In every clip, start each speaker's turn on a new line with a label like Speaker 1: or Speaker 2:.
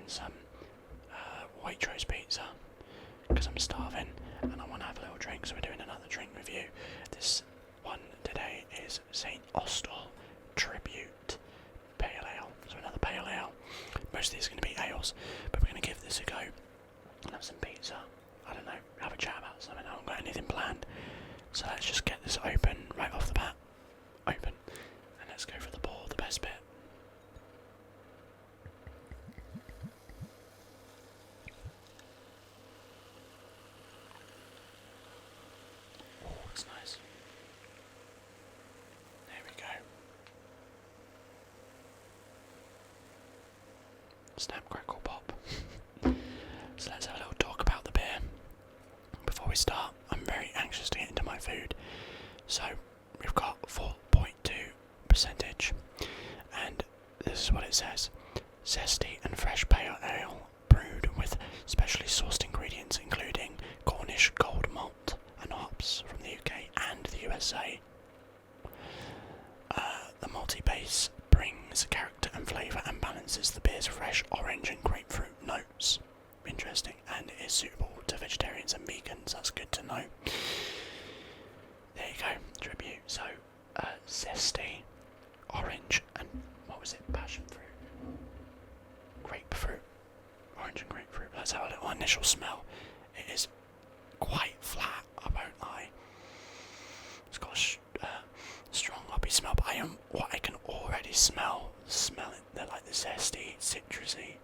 Speaker 1: having some Waitrose pizza because I'm starving and I want to have a little drink, so we're doing another drink review. This one today is St. Austell Tribute Pale Ale, so another pale ale. Most of these are going to be ales, but we're going to give this a go and have some pizza. I don't know, have a chat about something. I haven't got anything planned, so let's just get this open right off the bat. Open, and let's go for the ball, the best bit. Oh, that's nice. There we go. Snap, crackle, pop. So let's have a little talk about the beer. Before we start, I'm very anxious to get into my food. So we've got 4.2%, and this is what it says: zesty and fresh pale ale brewed with specially sourced ingredients including Cornish gold malt and hops from the UK and the USA. The malty base brings character and flavour and balances the beer's fresh orange and grapefruit notes. Interesting, and it is suitable to vegetarians and vegans. That's good to know. There you go, tribute. So, zesty, orange, and what was it? Passion fruit, grapefruit, orange and grapefruit. Let's have a little initial smell. It is quite flat, I won't lie. It's got a strong hoppy smell, but what I can already smell it. They're like the zesty, citrusy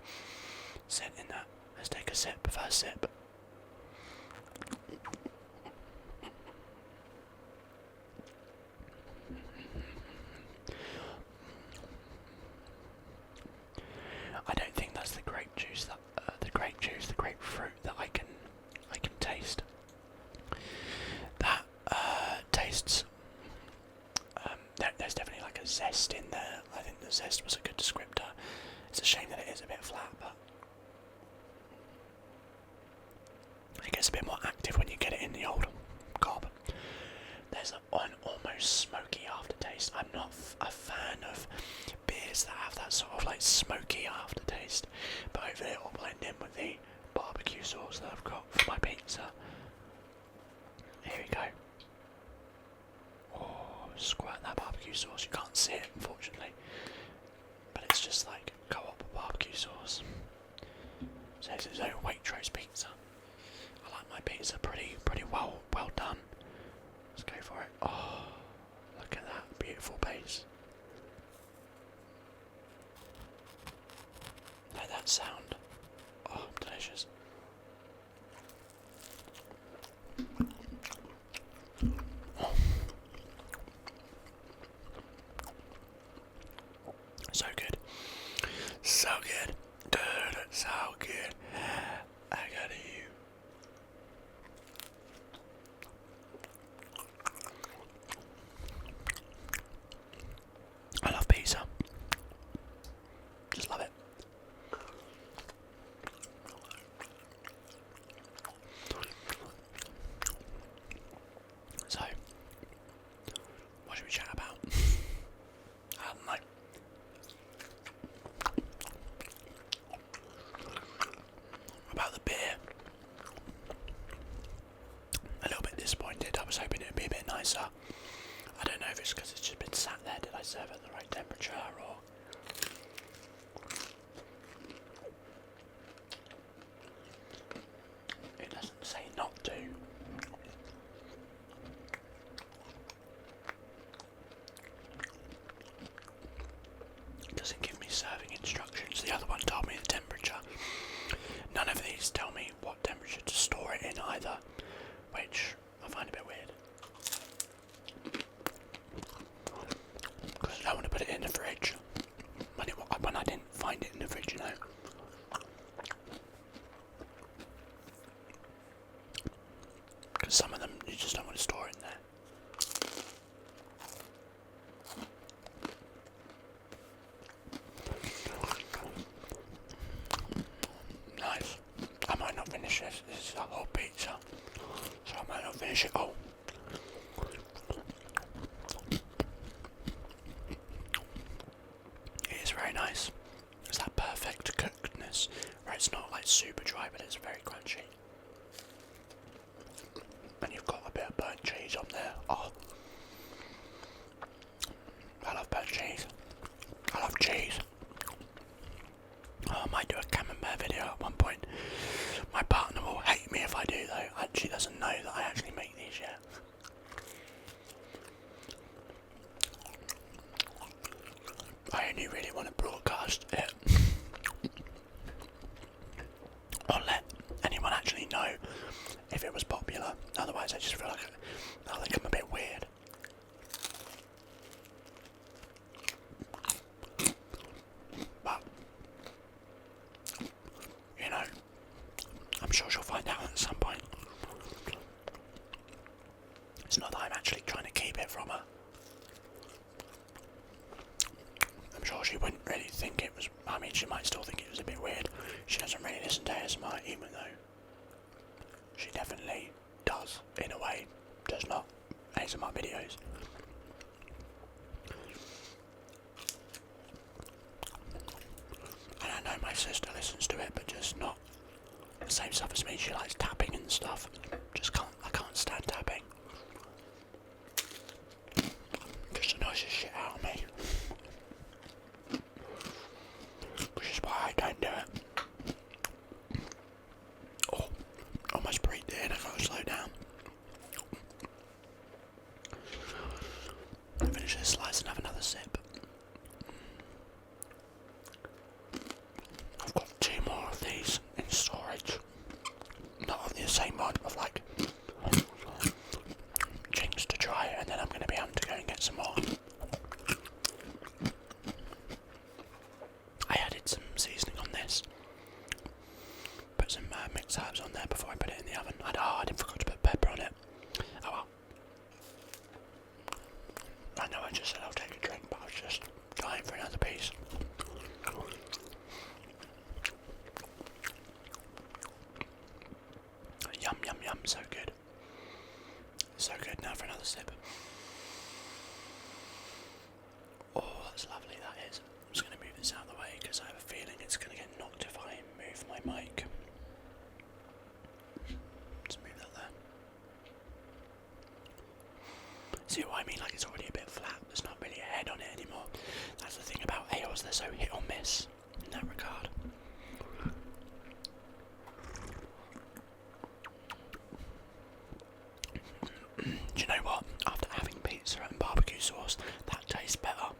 Speaker 1: scent in that. Let's take a sip, first sip. I don't think that's the grape juice, the grapefruit that I can taste. That tastes. There's definitely like a zest in there. I think the zest was a good descriptor. It's a shame that it is a bit flat, but it gets a bit more active when you get it in the old gob. There's an almost smoky aftertaste. I'm not a fan of beers that have that sort of like smoky aftertaste, but hopefully it will blend in with the barbecue sauce that I've got for my pizza. Here we go. Oh, squirt that barbecue sauce. You can't see it, unfortunately, but it's just like co-op barbecue sauce. So this is a Waitrose pizza. I like my pizza pretty well done. Let's go for it. Oh, look at that beautiful base. Like that sound. Oh, delicious. Oh. So good. So good. Dude, so good. I got you. I love pizza. Just love it. So, what should we chat about? I don't know. About the beer. A little bit disappointed. I was hoping it would be a bit nicer. I don't know if it's because it's just been sat there. Did I serve it at the right temperature, or it doesn't say not to. It doesn't give me serving instructions. The other one told me the temperature. None of these tell me what temperature to store it in either, which I find a bit weird. Because I don't want to put it in the fridge when I didn't find it in the fridge, you know. Because some of them you just don't want to store in there. Nice. I might not finish this. This is a whole pizza, so I might not finish it all. It is very nice. It's that perfect cooked softness, where it's not like super dry, but it's very crunchy. And you've got a bit of burnt cheese on there. Oh, I love burnt cheese. I love cheese. Oh, I might do a camembert video at one point. My partner will hate me if I do though. She doesn't know that I actually make these yet. I only really want to broadcast it or let anyone actually know if it was popular. Otherwise I just feel like I think I'm a bit weird. But you know, I'm sure she'll find out at some point. It's not that I'm actually trying to keep it from her. I'm sure she wouldn't really think it was, I mean she might still think it was a bit weird. She doesn't really listen to ASMR, even though she definitely does, in a way, just not ASMR videos. And I know my sister listens to it, but just not the same stuff as me. She likes tapping and stuff. I can't stand tapping. Just annoys the shit out of me. Which is why I don't do it. Oh, almost breathed in, I gotta slow down. Finish this slice and have another sip. I've got 2 more of these in storage. Not of the same one, of like chinks to try, and then I'm going to be able to go and get some more. I added some seasoning on this. Put some mixed herbs on there before I put it in the oven. I didn't forget to put pepper on it. Oh well. I know I just said I'll take a drink, but I was just dying for another piece. Yum, yum, yum, so good. So good, now for another sip. Oh, that's lovely, that is. I'm just going to move this out of the way because I have a feeling it's going to get knocked if I move my mic. Just move that there. See what I mean? Like it's already a bit flat. There's not really a head on it anymore. That's the thing about ales, they're so hit or miss in that regard. Do you know what? After having pizza and barbecue sauce, that tastes better.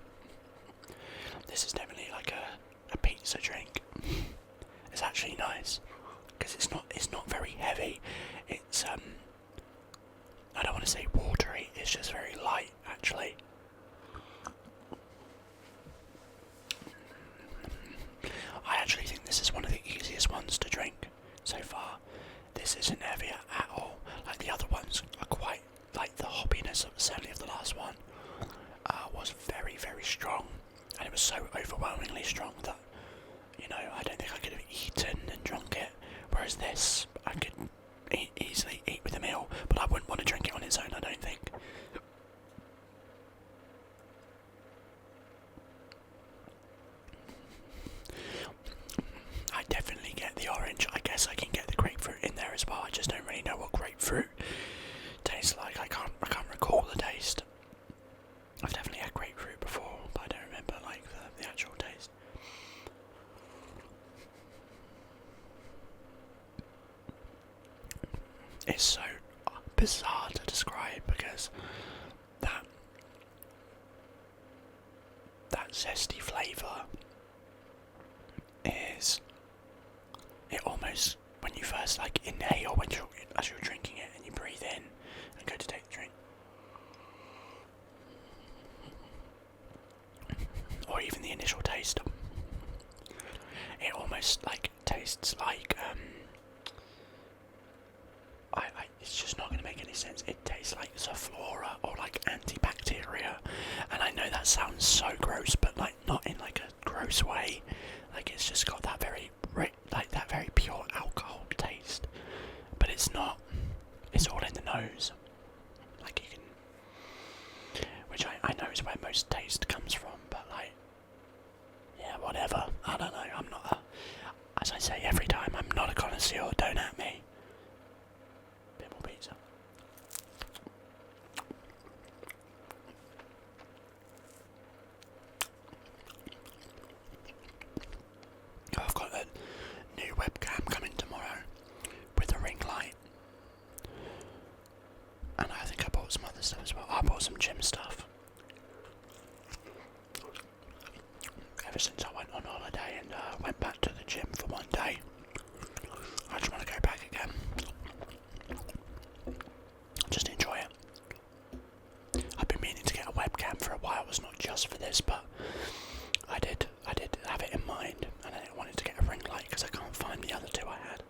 Speaker 1: This is definitely like a pizza drink. It's actually nice because it's not very heavy. It's I don't want to say watery. It's just very light actually. I actually think this is one of the easiest ones to drink so far. This isn't heavy at all. Like the other ones are quite, like the hoppiness of certainly of the last one was very, very strong, and it was so overwhelmingly strong that, you know, I don't think I could have eaten and drunk it. Whereas this, I could easily eat with a meal, but I wouldn't want to drink it on its own, I don't think. I definitely get the orange. I guess I can get the grapefruit in there as well. I just don't really know what grapefruit tastes like. I can't recall the taste. I've definitely had grapefruit before, but I don't remember like the actual taste. It's so bizarre to describe because that zesty flavour is, it almost, when you first like inhale as you're drinking it and you breathe in and go to take the drink, or even the initial taste, it almost like tastes like it's just not going to make any sense. It tastes like Zoflora or like antibacteria, and I know that sounds so gross, but like not in like a gross way. Like it's just got that very pure alcohol taste, but it's not. It's all in the nose. Like you can, which I know is where most taste comes from, but like, yeah, whatever. I don't know. spicy or don't at me. Bit more pizza. Oh, I've got a new webcam coming tomorrow with a ring light. And I think I bought some other stuff as well. I bought some gym stuff. Ever since I went on holiday and went back to the gym for one day, I just want to go back again. Just enjoy it. I've been meaning to get a webcam for a while. It was not just for this, but I did have it in mind, and I wanted to get a ring light because I can't find the other two I had.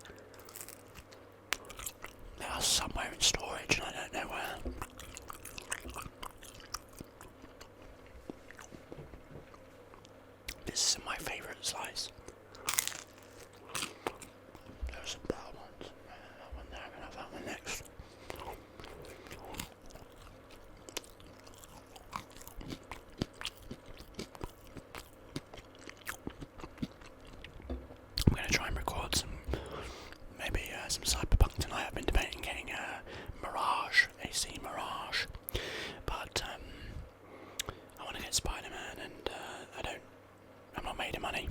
Speaker 1: They are somewhere in storage, and I don't know where. This is my favourite slice. There's some better ones. That one there, I'm going to have that one next. I'm going to try and record some cyberpunk tonight. I've been debating getting a Mirage, AC Mirage, but I want to get Spider-Man, and I'm not made of money.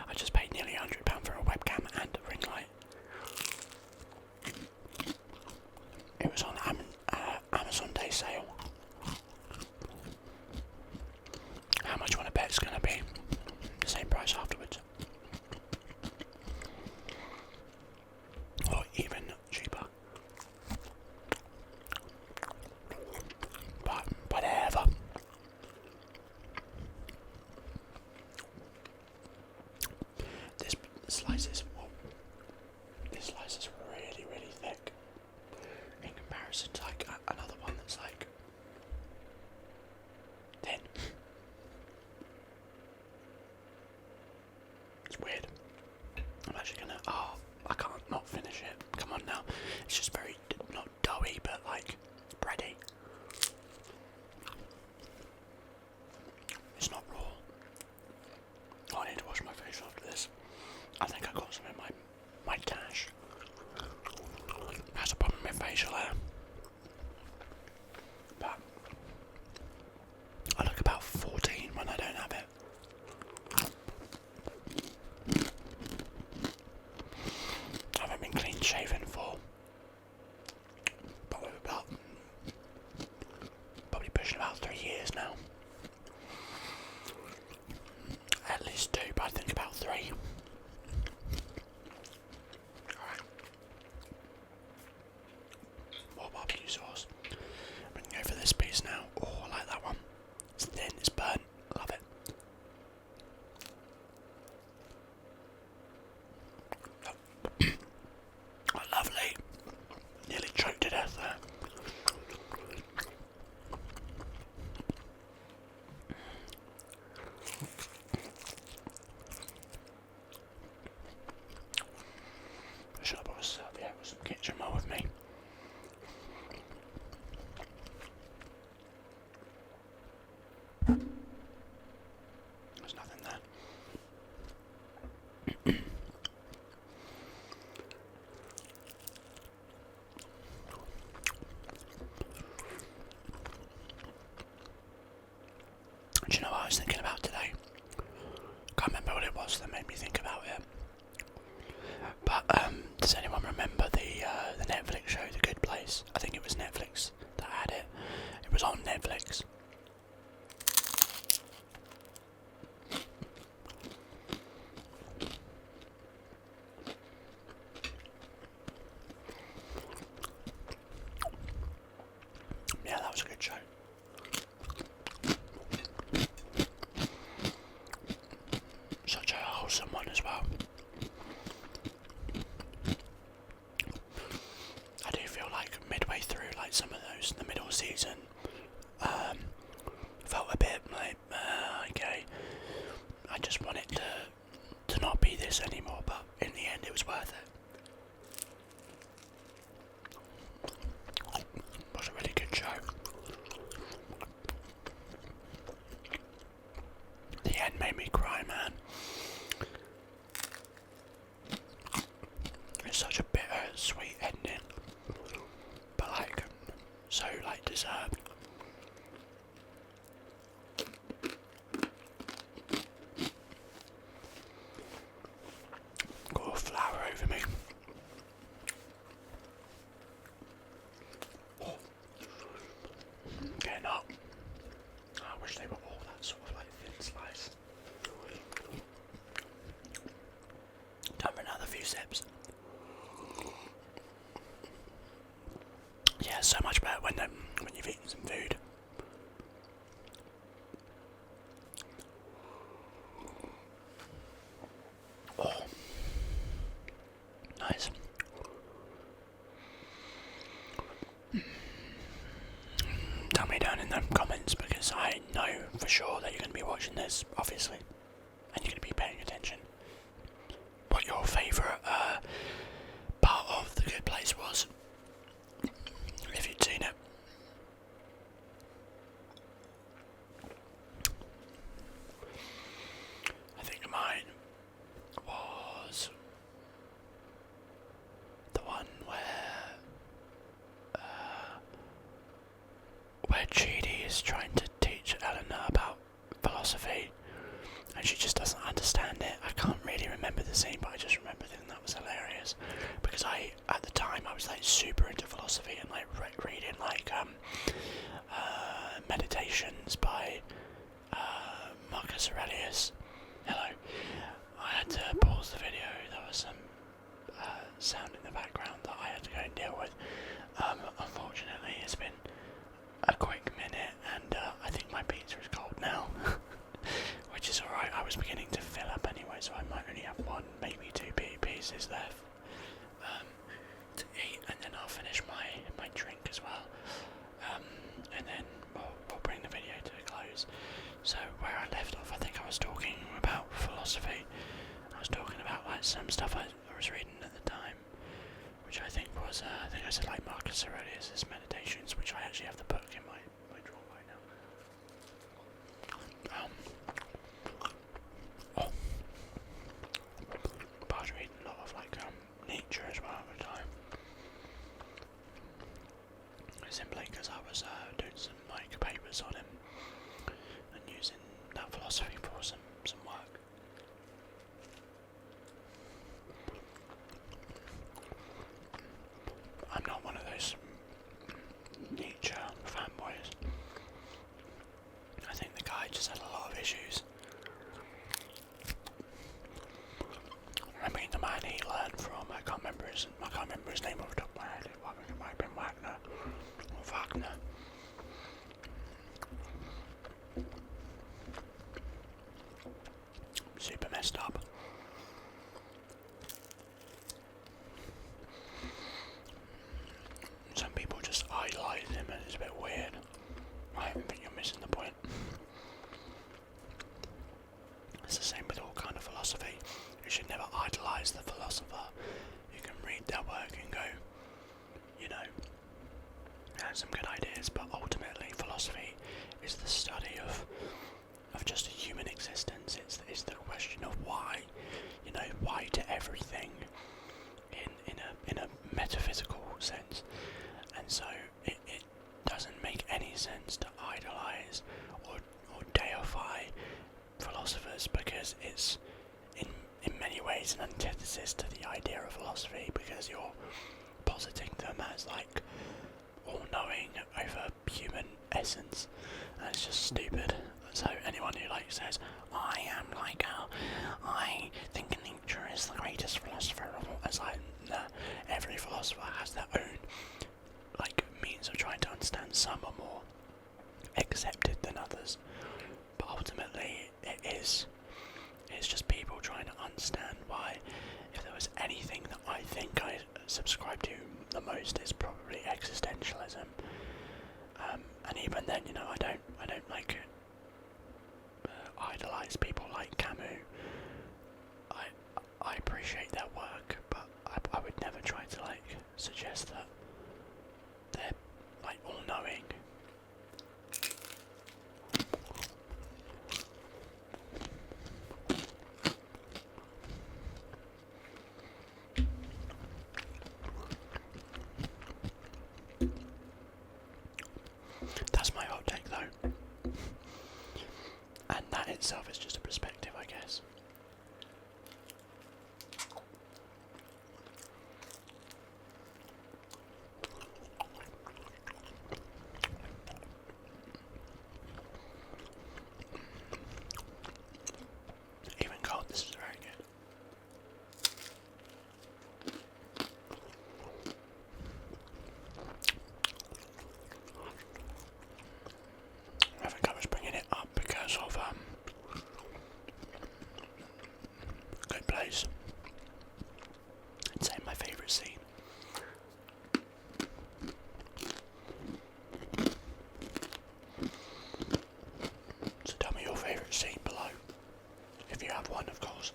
Speaker 1: I just paid nearly £100 for a webcam and a ring light. It was on Amazon Day sale. How much you want to bet it's going to be? The same price afterwards. Or even cheaper. But whatever. This slice is really, really thick in comparison to like another one that's like thin. It's weird. I'm actually gonna. Oh, I can't not finish it. Come on now. It's just very not doughy, but like bready. It's not raw. Oh, I need to wash my face after this. I think I got some in my dash. That's a problem with facial hair. But I look about 14 when I don't have it. I haven't been clean shaven for probably pushing about 3 years now. At least 2, but I think about 3. Alright. More barbecue sauce. I'm going to go for this piece now. Oh, I like that one. It's thin, it's burnt. Love it. Oh, lovely. Nearly choked to death there. Should I brought a serviette with some kitchen roll with me? There's nothing there. Do you know what I was thinking about today? Can't remember what it was that made me think about it. But does anyone remember the Netflix show The Good Place? I think it was Netflix that had it. It was on Netflix. Yeah, that was a good show. Such a wholesome one as well. I do feel like midway through, like some of those in the middle season, felt a bit like, okay, I just want it to not be this anymore, but in the end it was worth it. It was a really good show. The end made me cry, man. It's few sips. Yeah, so much better when you've eaten some food. Oh, nice. Tell me down in the comments, because I know for sure that you're going to be watching this, obviously, and you're going to be paying attention, what your favourite part of The Good Place was, if you'd seen it. I think mine was the one where Chidi is trying to teach Eleanor about philosophy, and she just doesn't understand it. I can't really remember the scene, but I just remember thinking that was hilarious, because at the time I was like super into philosophy and like reading like meditations by Marcus Aurelius. Hello. I had to pause the video. There was some sound in the background that I had to go and deal with. Unfortunately, it's been a quick minute, and I think my pizza is cold now, which is alright. I was beginning to fill up anyway, so I might only have one, maybe two pieces left to eat, and then I'll finish my drink as well, and then we'll bring the video to a close. So where I left off, I think I was talking about philosophy. I was talking about like some stuff I was reading at the time, which I think was, I think I said like Marcus Aurelius' Meditations, which I actually have the book in my drawer right now. But I was reading a lot of like Nietzsche as well at the time. Simply because I was doing some like papers on him and using that philosophy for some work. I'm not one of those Nietzsche fanboys. I think the guy just had a lot of issues. I mean, the man he learned from, I can't remember his name off the top of my head. It might have been Wagner. Or Wagner. Super messed up. Some people just idolise him, and it's a bit weird. I think you're missing the point. It's the same with all kind of philosophy. You should never idolise the philosopher. You can read their work and go, you know, has some good ideas, but ultimately philosophy is the study of just human existence. It's the question of why, you know, why to everything in a metaphysical sense. And so it doesn't make any sense to idolise or deify philosophers, because it's in many ways an antithesis to the idea of philosophy, because you're positing them as like all-knowing over human essence, and it's just stupid. So anyone who like says, I think Nietzsche is the greatest philosopher of all, it's like, nah, every philosopher has their own like means of trying to understand. Some are more accepted than others, but ultimately it's just people trying to understand why. If there was anything that I think I subscribe to the most, is probably existentialism. And even then, you know, I don't like idolise people like Camus. I appreciate their work, but I would never try to like suggest that they're like all-knowing. That's my hot take though. And that itself is just a perspective, I guess. good place. I'd say my favourite scene. So tell me your favourite scene below, if you have one, of course.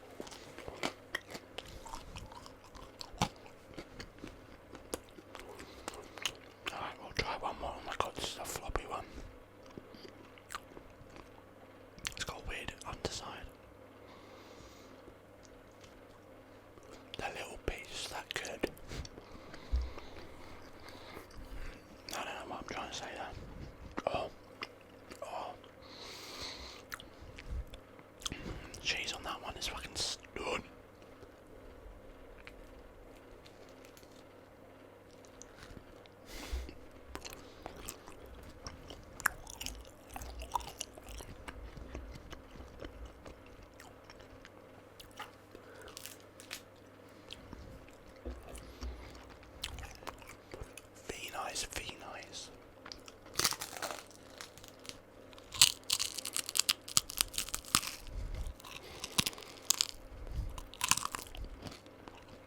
Speaker 1: Alright, we'll try one more. Oh my god, this is a floppy one. It's got a weird underside. That little piece, that could. I don't know what I'm trying to say there. Oh. Cheese on that one is fucking stud. Be nice.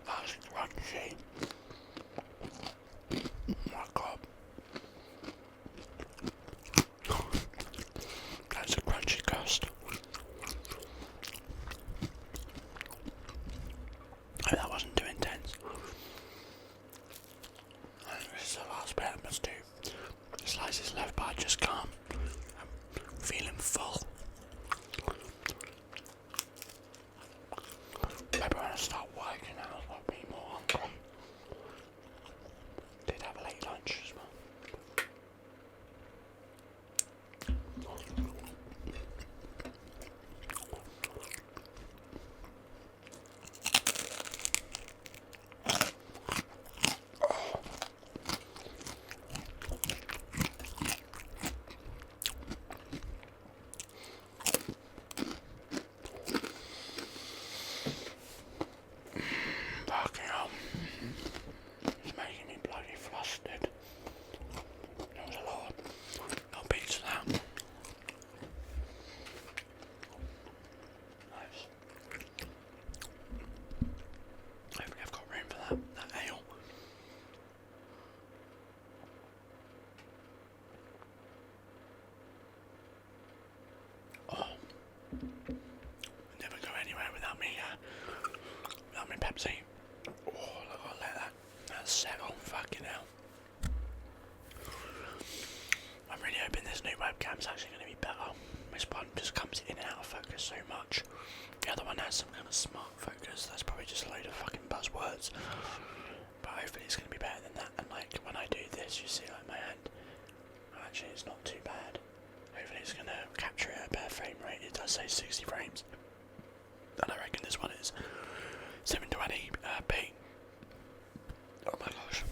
Speaker 1: That's crunchy. Oh my god. That's a crunchy crust. Oh, that wasn't too intense. This is the last bit. I must do slices left, but I just can't. I'm feeling full. Maybe when I start working out, I'll be more hungry. Did have a late lunch as well. Fucking hell. It's making me bloody flustered. That was a lot. I'll beat to that. Nice. Hopefully I've got room for that ale. Oh. Never go anywhere without me Pepsi. Oh, I'll let that settle. Fucking hell. I'm really hoping this new webcam's actually going to be better. This one just comes in and out of focus so much. The other one has some kind of smart focus. That's probably just a load of fucking buzzwords. But hopefully it's going to be better than that. And like when I do this, you see like my hand. Actually, it's not too bad. Hopefully it's going to capture it at a better frame rate. It does say 60 frames. And I reckon this one is 720p. Oh my gosh.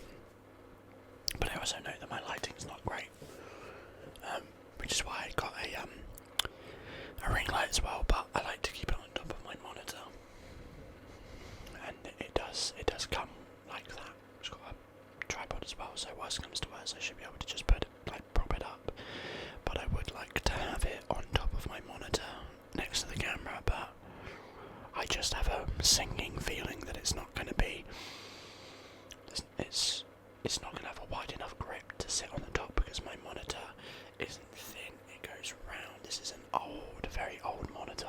Speaker 1: But I also know that my lighting's not great. Which is why I got a ring light as well, but I like to keep it on top of my monitor. And it does come like that. It's got a tripod as well, so worst comes to worst I should be able to just prop it up. But I would like to have it on top of my monitor next to the camera, but I just have a sinking feeling that it's not going to be. It's not going to have a wide enough grip to sit on the top because my monitor isn't thin. It goes round. This is an very old monitor.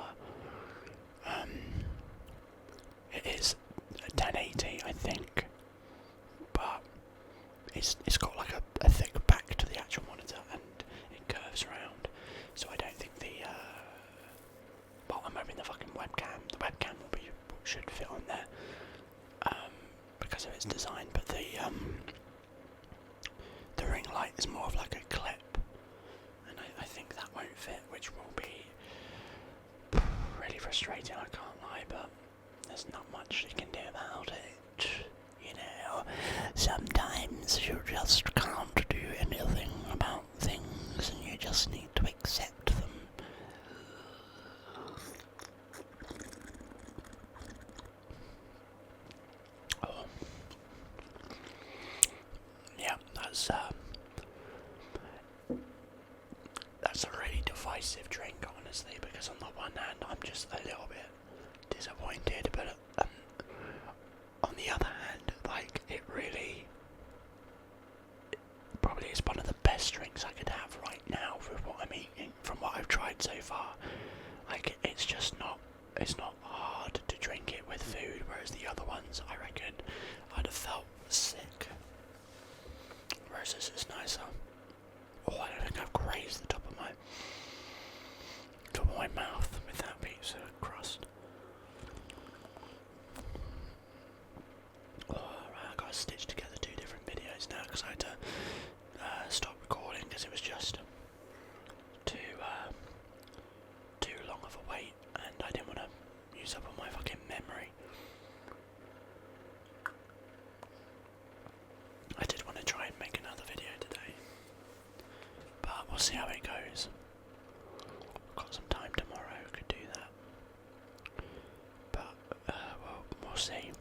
Speaker 1: It is a 1080, I think, but it's got like a thick back to the actual monitor and it curves around. So I don't think I'm hoping the fucking webcam. The webcam should fit on there because of its design, but the ring light is more of like a clip, and I think that won't fit, which will be really frustrating. I can't lie, but there's not much you can do about it. You know, sometimes you just can't do anything about things, and you just need to accept them. That's a really divisive drink, honestly, because on the one hand I'm just a little bit disappointed, but on the other hand, like, it really probably is one of the best drinks I could have right now with what I'm eating, from what I've tried so far. Like, it's just not, it's not hard to drink it with food, whereas the other ones, I reckon, I'd have felt sick. Whereas this is nicer. Oh, I don't think I've grazed the top of my mouth with that pizza crust. Oh, right, I got to stitch together 2 different videos now because I had to stop recording because it was just too long of a wait, and I didn't want to use up all my fucking memory. I did want to try and make another video today, but we'll see how it goes. I've got some time tomorrow, could do that. But, well, we'll see.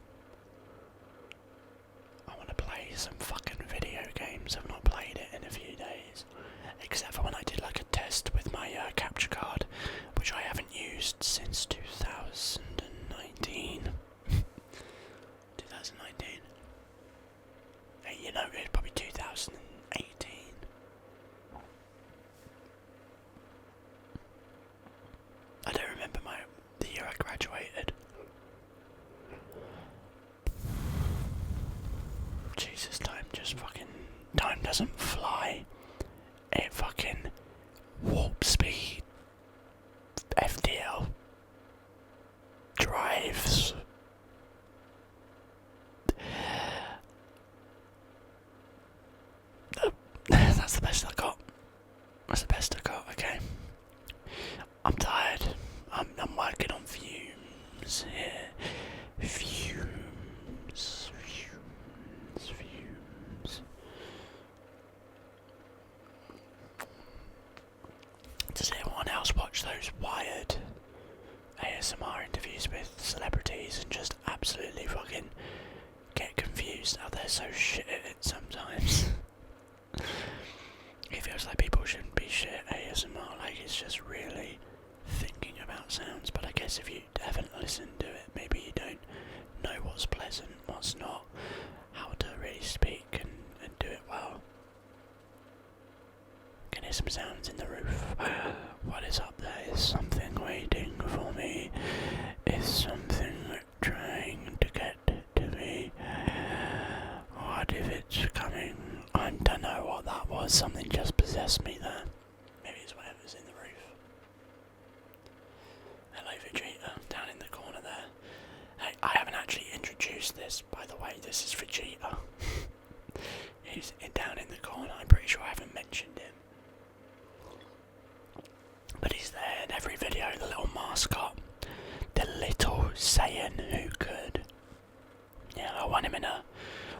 Speaker 1: I want to play some fucking video games. I've not played it in a few days. Except for when I did like a test with my capture card, which I haven't used since 2019. 2019? Hey, you know, it's probably 2018. I don't remember the year I graduated. Jesus, time doesn't fly. It fucking warp speed FDL drives. That's the best I got. That's the best I got, okay. I'm tired. I'm working on fumes here. Fumes. Does anyone else watch those Wired ASMR interviews with celebrities and just absolutely fucking get confused how they're so shit at it sometimes? It feels like people shouldn't be shit at ASMR, like it's just really thinking about sounds, but I guess if you haven't listened to it, maybe you don't know what's pleasant, what's not, how to really speak and do it well. Can hear some sounds in the roof. What is up there? Is something waiting for me? Is something trying to get to me? What if it's coming? I don't know what that was. Something just possessed me there. Maybe it's whatever's in the roof. Hello Vegeta, down in the corner there. Hey, I haven't actually introduced this, by the way. This is Vegeta. He's down in the corner. I'm pretty sure I haven't mentioned him. But he's there in every video, the little mascot. The little Saiyan who could. Yeah, I won him in a...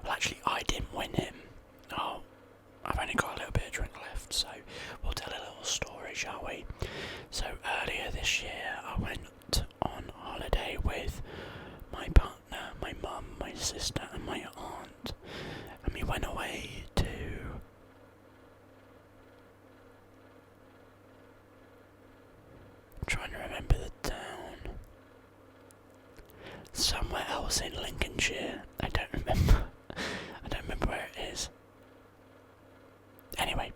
Speaker 1: Well, actually, I didn't win him. Oh, I've only got a little bit of drink left, so we'll tell a little story, shall we? So, earlier this year, I went on holiday with my partner, my mum, my sister, and my aunt. And we went away to... I'm trying to remember the town. Somewhere else in Lincolnshire. I don't remember. I don't remember where it is. Anyway,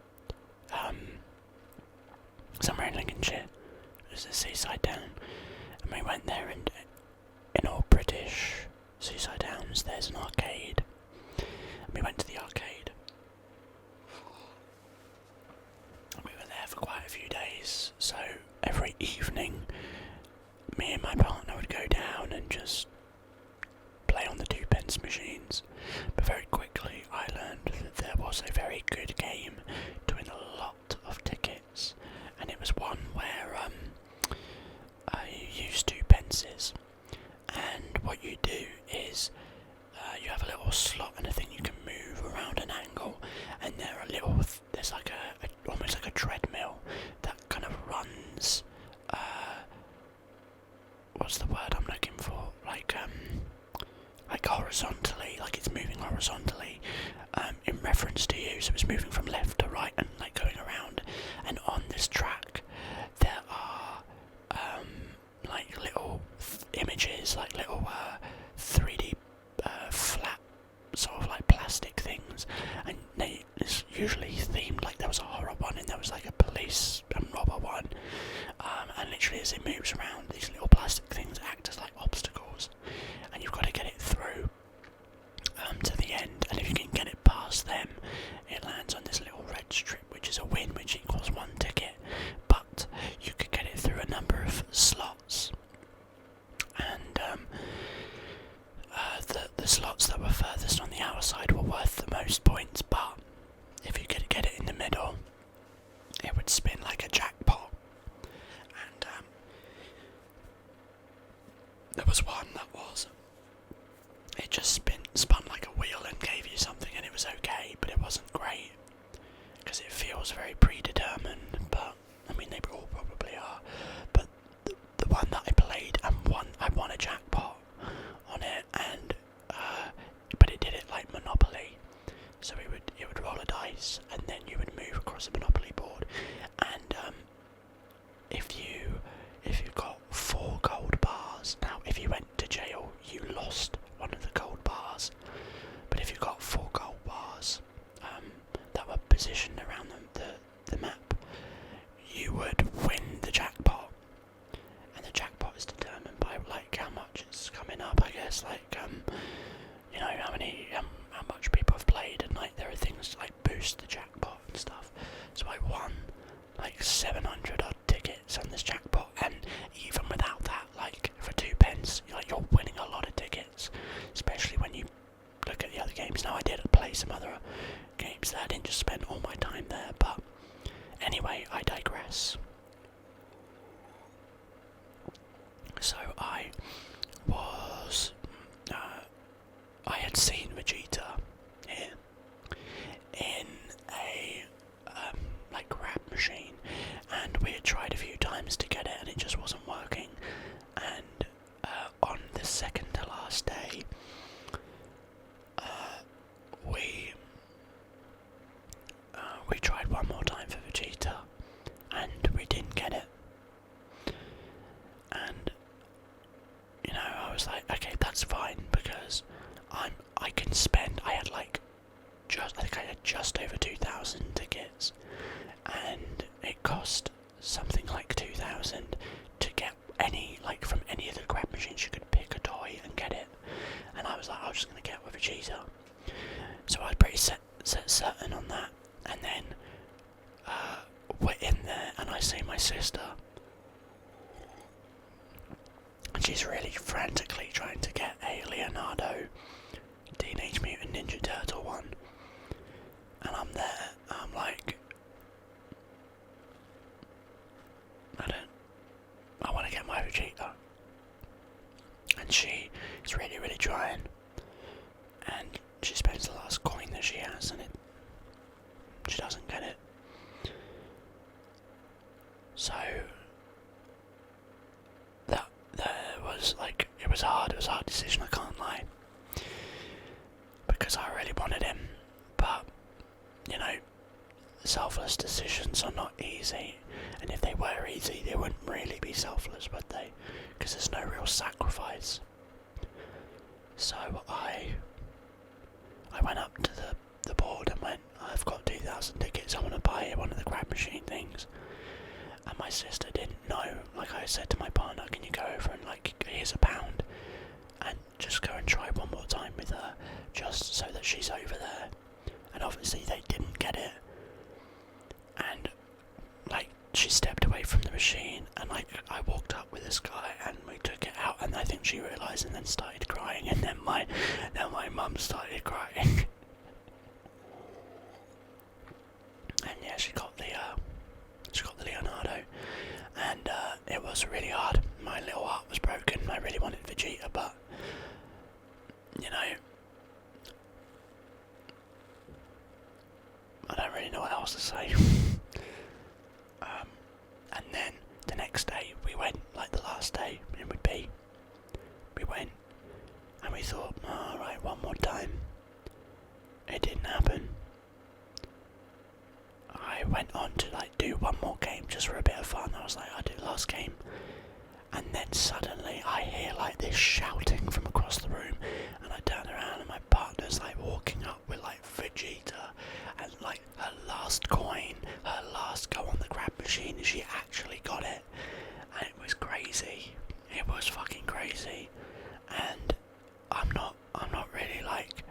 Speaker 1: somewhere in Lincolnshire. There's a seaside town. And we went there, and in all British seaside towns there's an arcade. And we went to the arcade. And we were there for quite a few days, so every evening me and my partner would go down and just play on the 2p machines. But very quickly I learned that there was a very good game to win a lot of tickets, and it was one where you use 2p, and what you do is you have a little slot and a thing you can move around an angle, and there's like almost like a treadmill that kind of runs, what's the word I'm looking for, like horizontally, like it's moving horizontally, in reference to you, so it's moving from left to right and like going around. And on this track there are like little images the slots that were furthest on the outside were worth the most points, but if you could get it in the middle, it would spin like a jackpot. And there was one that was, it just spun like a wheel and gave you something, and it was okay, but it wasn't great because it feels very predetermined. But I mean, they all probably are. But the one that I played and I won a jackpot on it, and but it did it like Monopoly. So it would roll a dice, and then you would move across the Monopoly board, and if you got 4 gold bars, now if you went to jail, you lost one of the gold bars. But if you got 4 gold bars that were positioned around the map, you would win the jackpot. And the jackpot is determined by like how much it's coming up, I guess. Like you know, how much people have played, and like there are things to like boost the jackpot and stuff. So I won like 700 odd tickets on this jackpot, and even without that, like for 2 pence, like you're winning a lot of tickets, especially when you look at the other games. Now I did play some other games there, I didn't just spend all my time there, but anyway, I digress. So I had seen Vegeta here in a like grab machine, and we had tried a few times to get it, and it just wasn't working. And on the second to last day, we tried one more time for Vegeta, and we didn't get it. And you know, I was like, okay, that's fine, because I can spend. I had like just over 2,000 tickets, and it cost something like 2,000 to get any, like from any of the grab machines. You could pick a toy and get it, and I was like, I was just gonna get with Vegeta. So I was pretty certain on that, and then we're in there, and I see my sister, and she's really frantically trying to get a Leonardo Teenage Mutant Ninja Turtle one, and I'm there, I'm like, I want to get my Vegeta, and she is really, really trying, and she spends the last coin that she has, and she doesn't get it. So that was like, it was a hard decision, I can't lie, because I really wanted him. But you know, selfless decisions are not easy, and if they were easy, they wouldn't really be selfless, would they? Because there's no real sacrifice. So I went up to the board and went, I've got 2,000 tickets, I want to buy one of the grab machine things. And my sister didn't know. Like, I said to my partner, can you go over and like, here's £1, and just go and try one more time with her, just so that she's over there. And obviously they didn't get it, and like, she stepped away from the machine, and like, I walked up with this guy and we took it out, and I think she realised and then started crying, and then my mum started crying. And yeah, she got the Leonardo, and it was really hard. My little heart was broken. I really wanted Vegeta, but you know, I don't really know what else to say. And then the next day we went, like the last day it would be, we went, and we thought, alright, one more time. It didn't happen. I went on to like do one more game just for a bit of fun. I was like, I'll do the last game. And then suddenly I hear like this shouting from across the room, and I turn around and my partner's like walking up with like Vegeta and like her last coin, her last go on the grab machine, and she actually got it. And it was crazy. It was fucking crazy. And I'm not really like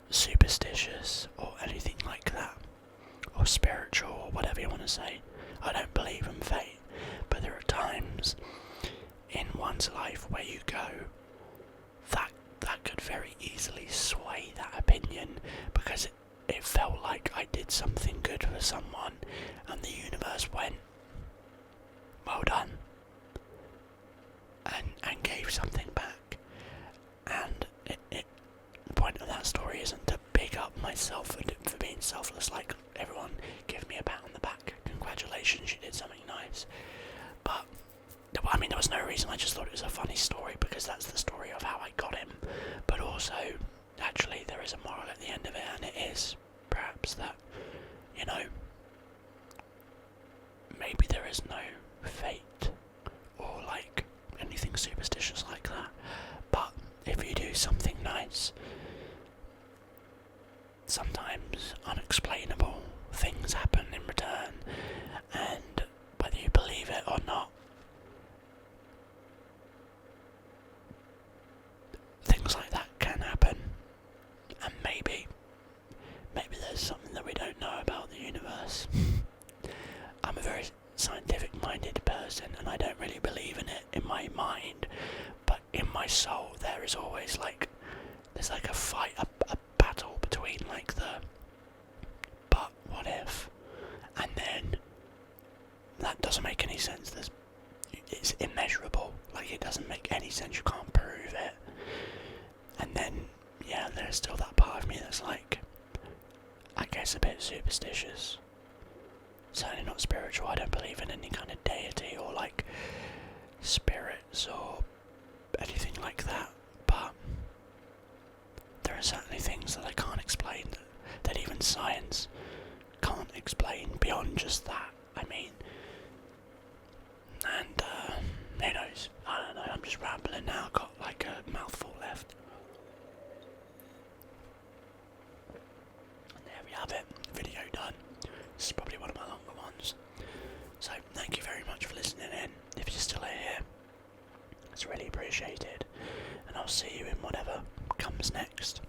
Speaker 1: superstitious or anything like that, or spiritual, or whatever you want to say. I don't believe in fate, but there are times in one's life where you go, that felt like I did something good for someone, and the universe went, well done, and gave something back. And the point of that story isn't to big up myself for being selfless, like everyone give me a pat on the back, congratulations, you did something nice. But I mean, there was no reason, I just thought it was a funny story because that's the story of how I got him. But also, actually, there is a moral at the end of it, and it is perhaps that, you know, maybe there is no fate or like anything superstitious like that. But if you do something nice, sometimes unexplainable things happen in return, and whether you believe it or not, things like that can happen. And maybe there's something that we don't know about the universe. I'm a very scientific-minded person, and I don't really believe in it in my mind, but in my soul there is always there's a fight, a battle between but what if, and then that doesn't make any sense. It's immeasurable, it doesn't make any sense, you can't prove it. And then, yeah, there's still that part of me that's I guess a bit superstitious. Certainly not spiritual. I don't believe in any kind of deity or spirits or anything like that. But there are certainly things that I can't explain, that even science can't explain beyond just that. I mean, and who knows? I don't know. I'm just rambling now. I've got a mouthful left. And there we have it. Video done. This is probably one of my longer ones. So thank you very much for listening in. If you're still here, it's really appreciated. And I'll see you in whatever comes next.